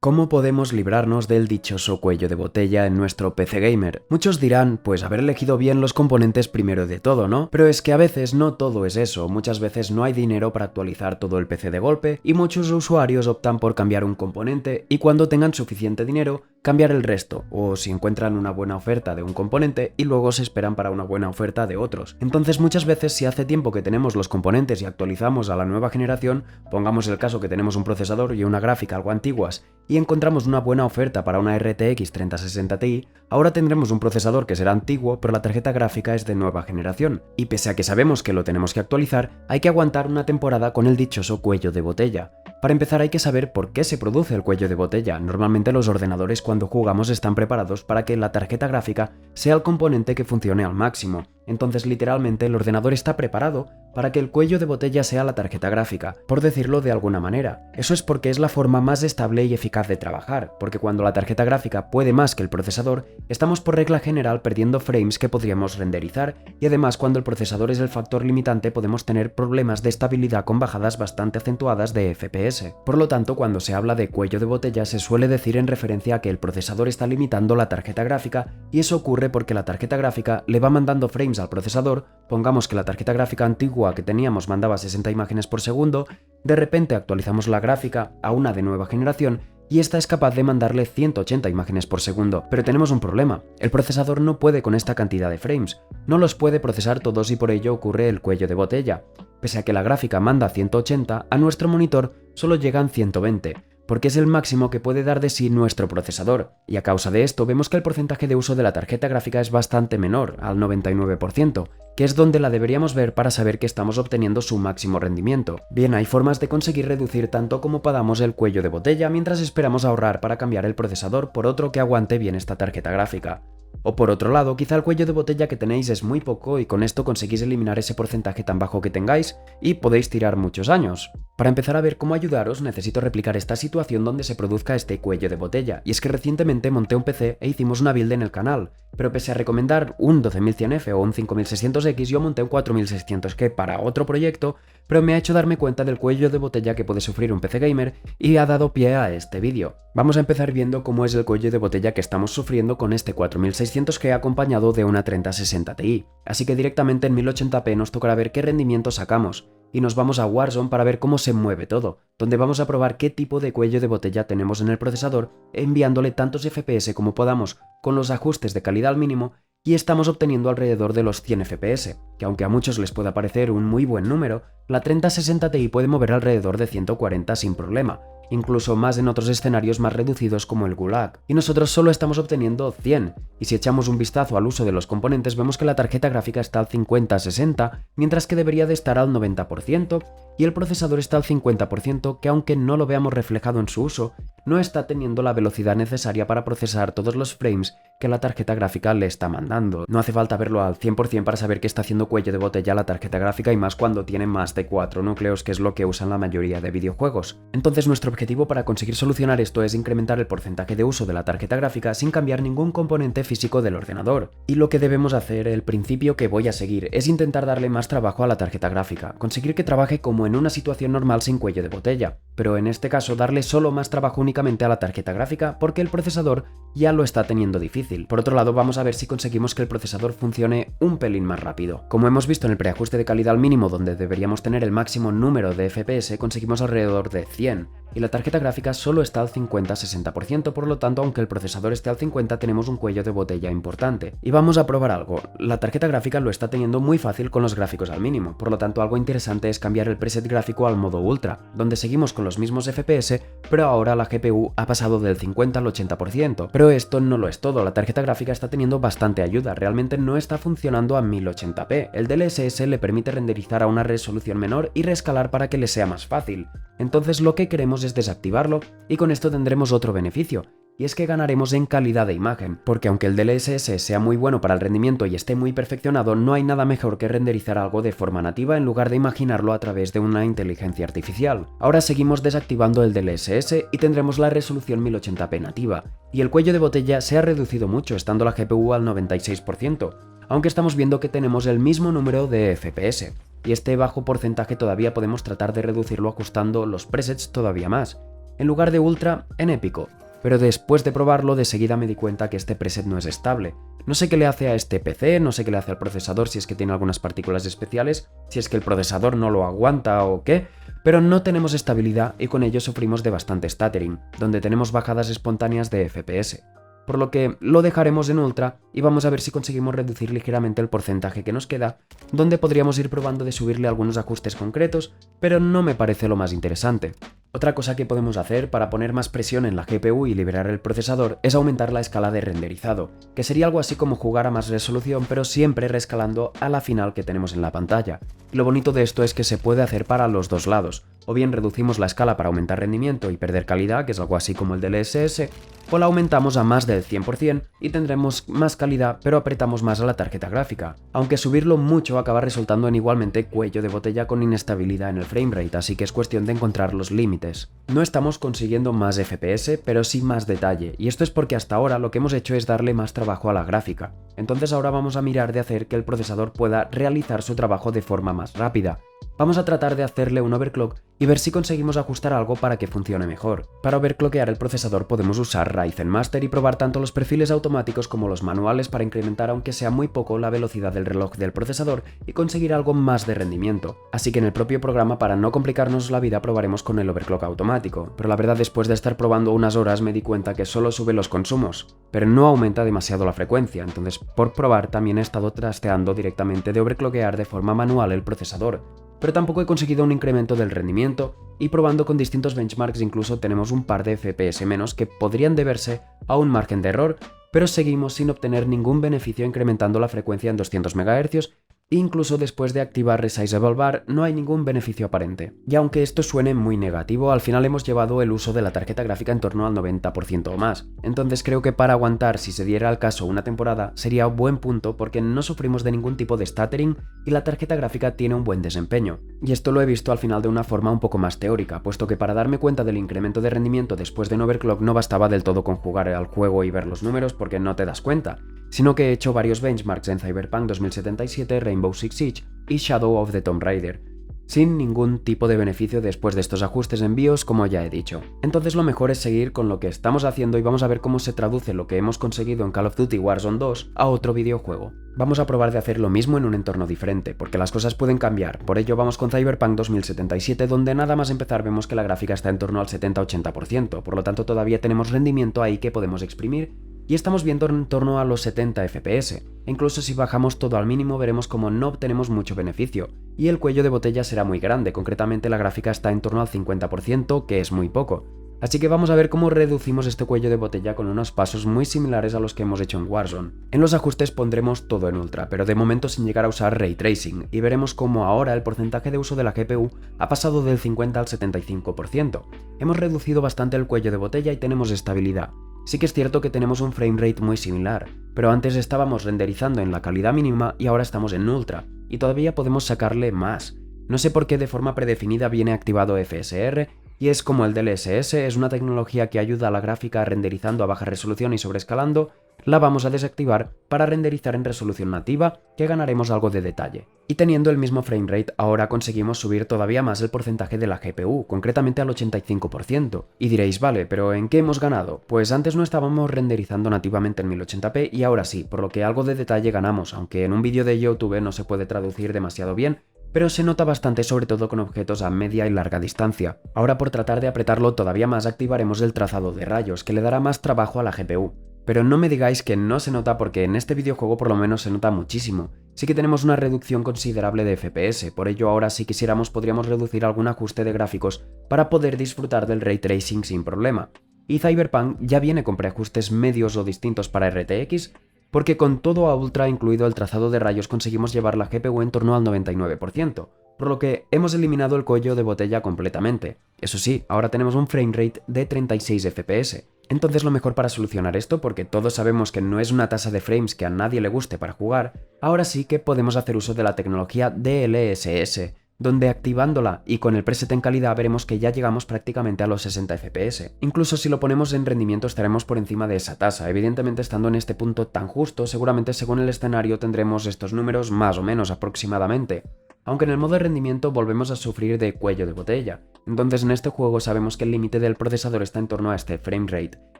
¿Cómo podemos librarnos del dichoso cuello de botella en nuestro PC gamer? Muchos dirán, pues haber elegido bien los componentes primero de todo, ¿no? Pero es que a veces no todo es eso, muchas veces no hay dinero para actualizar todo el PC de golpe y muchos usuarios optan por cambiar un componente y cuando tengan suficiente dinero, cambiar el resto, o si encuentran una buena oferta de un componente y luego se esperan para una buena oferta de otros. Entonces muchas veces si hace tiempo que tenemos los componentes y actualizamos a la nueva generación, pongamos el caso que tenemos un procesador y una gráfica algo antiguas, y encontramos una buena oferta para una RTX 3060 Ti, ahora tendremos un procesador que será antiguo, pero la tarjeta gráfica es de nueva generación. Y pese a que sabemos que lo tenemos que actualizar, hay que aguantar una temporada con el dichoso cuello de botella. Para empezar hay que saber por qué se produce el cuello de botella. Normalmente los ordenadores cuando jugamos están preparados para que la tarjeta gráfica sea el componente que funcione al máximo. Entonces literalmente el ordenador está preparado para que el cuello de botella sea la tarjeta gráfica, por decirlo de alguna manera. Eso es porque es la forma más estable y eficaz de trabajar, porque cuando la tarjeta gráfica puede más que el procesador, estamos por regla general perdiendo frames que podríamos renderizar, y además cuando el procesador es el factor limitante podemos tener problemas de estabilidad con bajadas bastante acentuadas de FPS. Por lo tanto, cuando se habla de cuello de botella se suele decir en referencia a que el procesador está limitando la tarjeta gráfica, y eso ocurre porque la tarjeta gráfica le va mandando frames al procesador. Pongamos que la tarjeta gráfica antigua que teníamos mandaba 60 imágenes por segundo, de repente actualizamos la gráfica a una de nueva generación y esta es capaz de mandarle 180 imágenes por segundo, pero tenemos un problema, el procesador no puede con esta cantidad de frames, no los puede procesar todos y por ello ocurre el cuello de botella. Pese a que la gráfica manda 180, a nuestro monitor solo llegan 120, porque es el máximo que puede dar de sí nuestro procesador, y a causa de esto vemos que el porcentaje de uso de la tarjeta gráfica es bastante menor, al 99%, que es donde la deberíamos ver para saber que estamos obteniendo su máximo rendimiento. Bien, hay formas de conseguir reducir tanto como podamos el cuello de botella mientras esperamos ahorrar para cambiar el procesador por otro que aguante bien esta tarjeta gráfica. O por otro lado, quizá el cuello de botella que tenéis es muy poco y con esto conseguís eliminar ese porcentaje tan bajo que tengáis y podéis tirar muchos años. Para empezar a ver cómo ayudaros necesito replicar esta situación donde se produzca este cuello de botella, y es que recientemente monté un PC e hicimos una build en el canal, pero pese a recomendar un 12100F o un 5600X yo monté un 4600K para otro proyecto, pero me ha hecho darme cuenta del cuello de botella que puede sufrir un PC gamer y ha dado pie a este vídeo. Vamos a empezar viendo cómo es el cuello de botella que estamos sufriendo con este 4600K acompañado de una 3060 Ti. Así que directamente en 1080p nos tocará ver qué rendimiento sacamos. Y nos vamos a Warzone para ver cómo se mueve todo, donde vamos a probar qué tipo de cuello de botella tenemos en el procesador, enviándole tantos FPS como podamos con los ajustes de calidad al mínimo, y estamos obteniendo alrededor de los 100 FPS, que aunque a muchos les pueda parecer un muy buen número, la 3060 Ti puede mover alrededor de 140 sin problema, incluso más en otros escenarios más reducidos como el Gulag, y nosotros solo estamos obteniendo 100, y si echamos un vistazo al uso de los componentes vemos que la tarjeta gráfica está al 50-60, mientras que debería de estar al 90%, y el procesador está al 50%, que aunque no lo veamos reflejado en su uso, no está teniendo la velocidad necesaria para procesar todos los frames que la tarjeta gráfica le está mandando. No hace falta verlo al 100% para saber que está haciendo cuello de botella la tarjeta gráfica y más cuando tiene más de 4 núcleos, que es lo que usan la mayoría de videojuegos. Entonces nuestro objetivo para conseguir solucionar esto es incrementar el porcentaje de uso de la tarjeta gráfica sin cambiar ningún componente físico del ordenador. Y lo que debemos hacer, el principio que voy a seguir, es intentar darle más trabajo a la tarjeta gráfica, conseguir que trabaje como en una situación normal sin cuello de botella, pero en este caso darle solo más trabajo únicamente a la tarjeta gráfica porque el procesador ya lo está teniendo difícil. Por otro lado, vamos a ver si conseguimos que el procesador funcione un pelín más rápido. Como hemos visto en el preajuste de calidad al mínimo, donde deberíamos tener el máximo número de FPS, conseguimos alrededor de 100, y la tarjeta gráfica solo está al 50-60%, por lo tanto, aunque el procesador esté al 50, tenemos un cuello de botella importante. Y vamos a probar algo. La tarjeta gráfica lo está teniendo muy fácil con los gráficos al mínimo, por lo tanto, algo interesante es cambiar el preset gráfico al modo Ultra, donde seguimos con los mismos FPS, pero ahora la GPU ha pasado del 50 al 80%. Pero esto no lo es todo, la tarjeta gráfica está teniendo bastante ayuda, realmente no está funcionando a 1080p. El DLSS le permite renderizar a una resolución menor y reescalar para que le sea más fácil. Entonces lo que queremos es desactivarlo y con esto tendremos otro beneficio, y es que ganaremos en calidad de imagen, porque aunque el DLSS sea muy bueno para el rendimiento y esté muy perfeccionado, no hay nada mejor que renderizar algo de forma nativa en lugar de imaginarlo a través de una inteligencia artificial. Ahora seguimos desactivando el DLSS y tendremos la resolución 1080p nativa, y el cuello de botella se ha reducido mucho, estando la GPU al 96%, aunque estamos viendo que tenemos el mismo número de FPS. Y este bajo porcentaje todavía podemos tratar de reducirlo ajustando los presets todavía más. en lugar de ultra en épico. Pero después de probarlo, de seguida me di cuenta que este preset no es estable. No sé qué le hace a este PC, no sé qué le hace al procesador, si es que tiene algunas partículas especiales, si es que el procesador no lo aguanta o qué, pero no tenemos estabilidad y con ello sufrimos de bastante stuttering, donde tenemos bajadas espontáneas de FPS. Por lo que lo dejaremos en ultra y vamos a ver si conseguimos reducir ligeramente el porcentaje que nos queda, donde podríamos ir probando de subirle algunos ajustes concretos, pero no me parece lo más interesante. Otra cosa que podemos hacer para poner más presión en la GPU y liberar el procesador es aumentar la escala de renderizado, que sería algo así como jugar a más resolución pero siempre reescalando a la final que tenemos en la pantalla. Y lo bonito de esto es que se puede hacer para los dos lados, o bien reducimos la escala para aumentar rendimiento y perder calidad, que es algo así como el DLSS, o la aumentamos a más del 100% y tendremos más calidad pero apretamos más a la tarjeta gráfica, aunque subirlo mucho acaba resultando en igualmente cuello de botella con inestabilidad en el framerate, así que es cuestión de encontrar los límites. No estamos consiguiendo más FPS, pero sí más detalle, y esto es porque hasta ahora lo que hemos hecho es darle más trabajo a la gráfica. Entonces ahora vamos a mirar de hacer que el procesador pueda realizar su trabajo de forma más rápida. Vamos a tratar de hacerle un overclock y ver si conseguimos ajustar algo para que funcione mejor. Para overclockear el procesador podemos usar Ryzen Master y probar tanto los perfiles automáticos como los manuales para incrementar aunque sea muy poco la velocidad del reloj del procesador y conseguir algo más de rendimiento. Así que en el propio programa, para no complicarnos la vida, probaremos con el overclock automático, pero la verdad después de estar probando unas horas me di cuenta que solo sube los consumos, pero no aumenta demasiado la frecuencia, entonces por probar también he estado trasteando directamente de overclockear de forma manual el procesador. Pero tampoco he conseguido un incremento del rendimiento y probando con distintos benchmarks incluso tenemos un par de FPS menos que podrían deberse a un margen de error, pero seguimos sin obtener ningún beneficio incrementando la frecuencia en 200 MHz. Incluso después de activar Resizable Bar no hay ningún beneficio aparente. Y aunque esto suene muy negativo, al final hemos llevado el uso de la tarjeta gráfica en torno al 90% o más. Entonces creo que para aguantar, si se diera el caso una temporada, sería un buen punto porque no sufrimos de ningún tipo de stuttering y la tarjeta gráfica tiene un buen desempeño. Y esto lo he visto al final de una forma un poco más teórica, puesto que para darme cuenta del incremento de rendimiento después de un overclock no bastaba del todo con jugar al juego y ver los números porque no te das cuenta, sino que he hecho varios benchmarks en Cyberpunk 2077, Rainbow Six Siege y Shadow of the Tomb Raider, sin ningún tipo de beneficio después de estos ajustes en BIOS, como ya he dicho. Entonces lo mejor es seguir con lo que estamos haciendo y vamos a ver cómo se traduce lo que hemos conseguido en Call of Duty Warzone 2 a otro videojuego. Vamos a probar de hacer lo mismo en un entorno diferente, porque las cosas pueden cambiar, por ello vamos con Cyberpunk 2077, donde nada más empezar vemos que la gráfica está en torno al 70-80%, por lo tanto todavía tenemos rendimiento ahí que podemos exprimir, y estamos viendo en torno a los 70 FPS. Incluso si bajamos todo al mínimo veremos como no obtenemos mucho beneficio, y el cuello de botella será muy grande, concretamente la gráfica está en torno al 50%, que es muy poco. Así que vamos a ver cómo reducimos este cuello de botella con unos pasos muy similares a los que hemos hecho en Warzone. En los ajustes pondremos todo en ultra, pero de momento sin llegar a usar Ray Tracing, y veremos cómo ahora el porcentaje de uso de la GPU ha pasado del 50 al 75%. Hemos reducido bastante el cuello de botella y tenemos estabilidad. Sí que es cierto que tenemos un framerate muy similar, pero antes estábamos renderizando en la calidad mínima y ahora estamos en ultra, y todavía podemos sacarle más. No sé por qué de forma predefinida viene activado FSR, y es como el DLSS, es una tecnología que ayuda a la gráfica renderizando a baja resolución y sobreescalando, la vamos a desactivar para renderizar en resolución nativa, que ganaremos algo de detalle. Y teniendo el mismo framerate, ahora conseguimos subir todavía más el porcentaje de la GPU, concretamente al 85%. Y diréis, vale, pero ¿en qué hemos ganado? Pues antes no estábamos renderizando nativamente en 1080p y ahora sí, por lo que algo de detalle ganamos, aunque en un vídeo de YouTube no se puede traducir demasiado bien, pero se nota bastante sobre todo con objetos a media y larga distancia. Ahora por tratar de apretarlo todavía más activaremos el trazado de rayos, que le dará más trabajo a la GPU. Pero no me digáis que no se nota porque en este videojuego por lo menos se nota muchísimo. Sí que tenemos una reducción considerable de FPS, por ello ahora si quisiéramos podríamos reducir algún ajuste de gráficos para poder disfrutar del Ray Tracing sin problema. Y Cyberpunk ya viene con preajustes medios o distintos para RTX, porque con todo a ultra incluido el trazado de rayos conseguimos llevar la GPU en torno al 99%, por lo que hemos eliminado el cuello de botella completamente. Eso sí, ahora tenemos un framerate de 36 FPS. Entonces lo mejor para solucionar esto, porque todos sabemos que no es una tasa de frames que a nadie le guste para jugar, ahora sí que podemos hacer uso de la tecnología DLSS, donde activándola y con el preset en calidad veremos que ya llegamos prácticamente a los 60 FPS. Incluso si lo ponemos en rendimiento estaremos por encima de esa tasa. Evidentemente, estando en este punto tan justo, seguramente según el escenario tendremos estos números más o menos aproximadamente. Aunque en el modo de rendimiento volvemos a sufrir de cuello de botella. Entonces en este juego sabemos que el límite del procesador está en torno a este framerate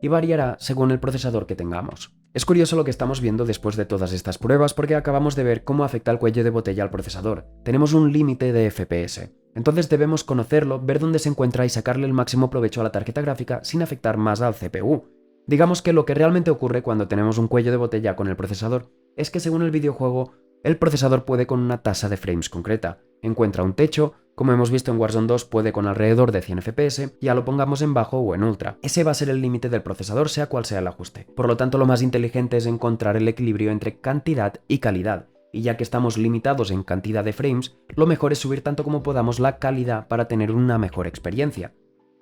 y variará según el procesador que tengamos. Es curioso lo que estamos viendo después de todas estas pruebas porque acabamos de ver cómo afecta el cuello de botella al procesador. Tenemos un límite de FPS. Entonces debemos conocerlo, ver dónde se encuentra y sacarle el máximo provecho a la tarjeta gráfica sin afectar más al CPU. Digamos que lo que realmente ocurre cuando tenemos un cuello de botella con el procesador es que según el videojuego, el procesador puede con una tasa de frames concreta, encuentra un techo, como hemos visto en Warzone 2 puede con alrededor de 100 FPS, ya lo pongamos en bajo o en ultra. Ese va a ser el límite del procesador sea cual sea el ajuste. Por lo tanto, lo más inteligente es encontrar el equilibrio entre cantidad y calidad. Y ya que estamos limitados en cantidad de frames, lo mejor es subir tanto como podamos la calidad para tener una mejor experiencia.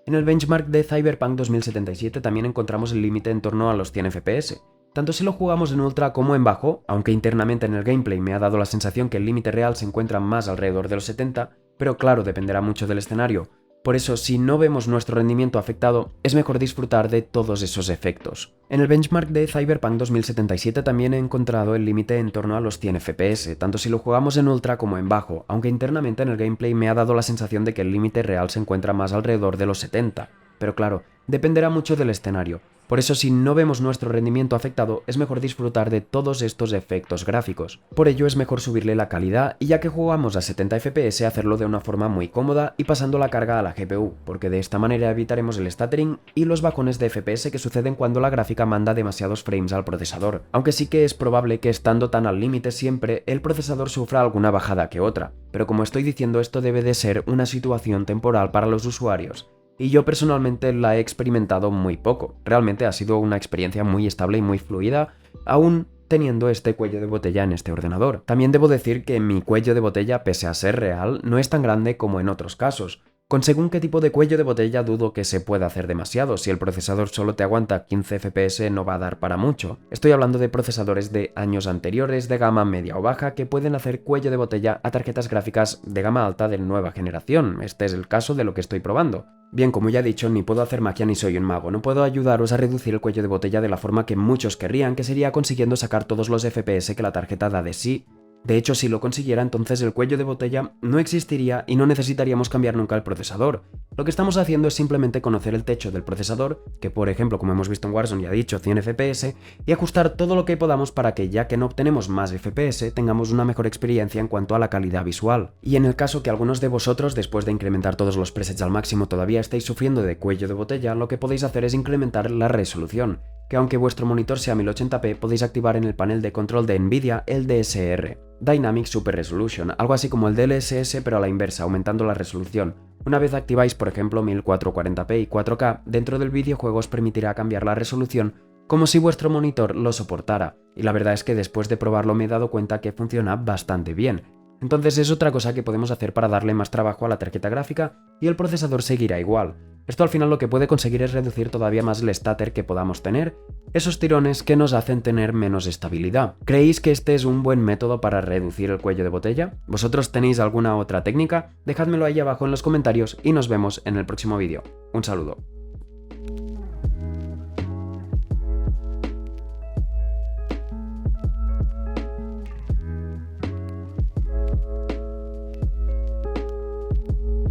En el benchmark de Cyberpunk 2077 también encontramos el límite en torno a los 100 FPS. Tanto si lo jugamos en ultra como en bajo, aunque internamente en el gameplay me ha dado la sensación que el límite real se encuentra más alrededor de los 70, pero claro, dependerá mucho del escenario. Por eso, si no vemos nuestro rendimiento afectado, es mejor disfrutar de todos esos efectos. En el benchmark de Cyberpunk 2077 también he encontrado el límite en torno a los 100 FPS, tanto si lo jugamos en ultra como en bajo, aunque internamente en el gameplay me ha dado la sensación de que el límite real se encuentra más alrededor de los 70. Pero claro, dependerá mucho del escenario. Por eso, si no vemos nuestro rendimiento afectado, es mejor disfrutar de todos estos efectos gráficos. Por ello es mejor subirle la calidad y ya que jugamos a 70 FPS hacerlo de una forma muy cómoda y pasando la carga a la GPU, porque de esta manera evitaremos el stuttering y los bajones de FPS que suceden cuando la gráfica manda demasiados frames al procesador. Aunque sí que es probable que estando tan al límite siempre, el procesador sufra alguna bajada que otra. Pero como estoy diciendo, esto debe de ser una situación temporal para los usuarios. Y yo personalmente la he experimentado muy poco. Realmente ha sido una experiencia muy estable y muy fluida, aún teniendo este cuello de botella en este ordenador. También debo decir que mi cuello de botella, pese a ser real, no es tan grande como en otros casos. Con según qué tipo de cuello de botella dudo que se pueda hacer demasiado. Si el procesador solo te aguanta 15 FPS no va a dar para mucho. Estoy hablando de procesadores de años anteriores de gama media o baja que pueden hacer cuello de botella a tarjetas gráficas de gama alta de nueva generación. Este es el caso de lo que estoy probando. Bien, como ya he dicho, ni puedo hacer magia ni soy un mago, no puedo ayudaros a reducir el cuello de botella de la forma que muchos querrían, que sería consiguiendo sacar todos los FPS que la tarjeta da de sí. De hecho, si lo consiguiera, entonces el cuello de botella no existiría y no necesitaríamos cambiar nunca el procesador. Lo que estamos haciendo es simplemente conocer el techo del procesador, que por ejemplo, como hemos visto en Warzone, ya he dicho, 100 FPS, y ajustar todo lo que podamos para que, ya que no obtenemos más FPS, tengamos una mejor experiencia en cuanto a la calidad visual. Y en el caso que algunos de vosotros, después de incrementar todos los presets al máximo, todavía estéis sufriendo de cuello de botella, lo que podéis hacer es incrementar la resolución, que aunque vuestro monitor sea 1080p, podéis activar en el panel de control de Nvidia el DSR, Dynamic Super Resolution, algo así como el DLSS pero a la inversa, aumentando la resolución. Una vez activáis por ejemplo 1440p y 4K, dentro del videojuego os permitirá cambiar la resolución como si vuestro monitor lo soportara, y la verdad es que después de probarlo me he dado cuenta que funciona bastante bien. Entonces es otra cosa que podemos hacer para darle más trabajo a la tarjeta gráfica y el procesador seguirá igual. Esto al final lo que puede conseguir es reducir todavía más el stutter que podamos tener, esos tirones que nos hacen tener menos estabilidad. ¿Creéis que este es un buen método para reducir el cuello de botella? ¿Vosotros tenéis alguna otra técnica? Dejádmelo ahí abajo en los comentarios y nos vemos en el próximo vídeo. Un saludo.